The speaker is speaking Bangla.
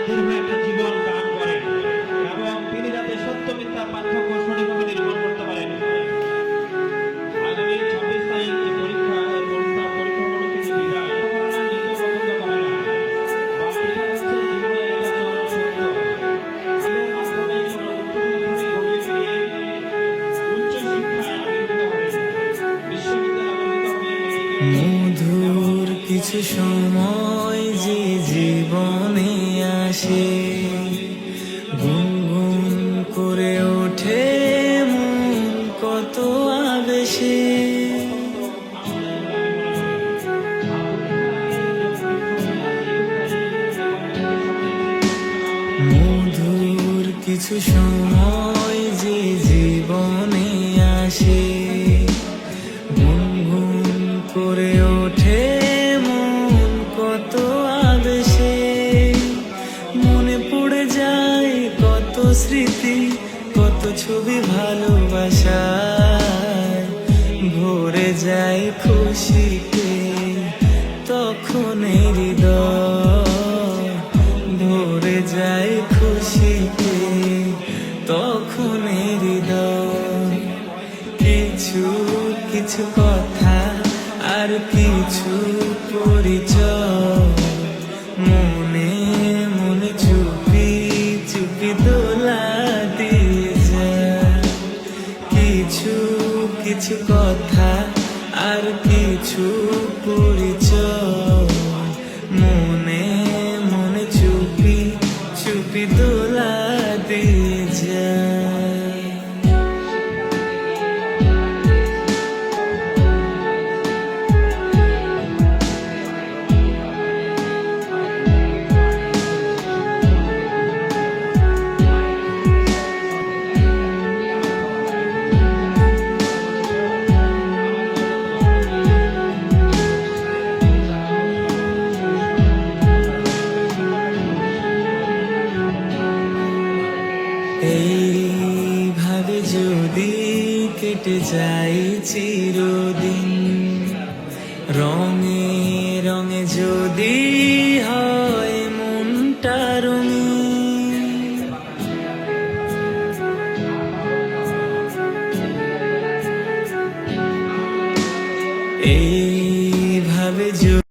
দীর্ঘ একটা জীবন দান করেন এবং তিনি যাতে সত্য মিথ্যার পার্থক্য সঠিকভাবে নির্মাণ করতে পারেন। আগামী 26 তারিখ যে পরীক্ষা, এই পরীক্ষাগুলো তিনি বিদায় নিতে পছন্দ করে না, বা এটা হচ্ছে জীবনের একটা চরম সত্য। এর মাধ্যমে কোনো উচ্চশিক্ষায় ঘুরে ফিরে উচ্চশিক্ষায় আবির্ভূত হবেন, বিশ্ববিদ্যালয়ে আবির্ভূত হবেন। মধুর কিছু সময় যে জীবনে আসে, গুনগুন করে ওঠে মন কত আবেশে। মধুর কিছু সময় যে জীবনে আসে, গুনগুন করে ওঠে মন কত আবেশে। মনে পড়ে যায় কত স্মৃতি, কত ছবি ভালোবাসায়, ভরে যায় খুশিতে তখন হৃদয়, ভরে যায় খুশিতে তখন হৃদয়। কিছু কিছু কথা আর কিছু পরিচয়, মনে মনে চুপি চুপি দোলা দিয়ে যায়। কিছু কিছু কথা আর কিছু পরিচয়, মনে মনে চুপি চুপি দোলা দিয়ে যায়। এইভাবে যদি কেটে যায় চিরদিন,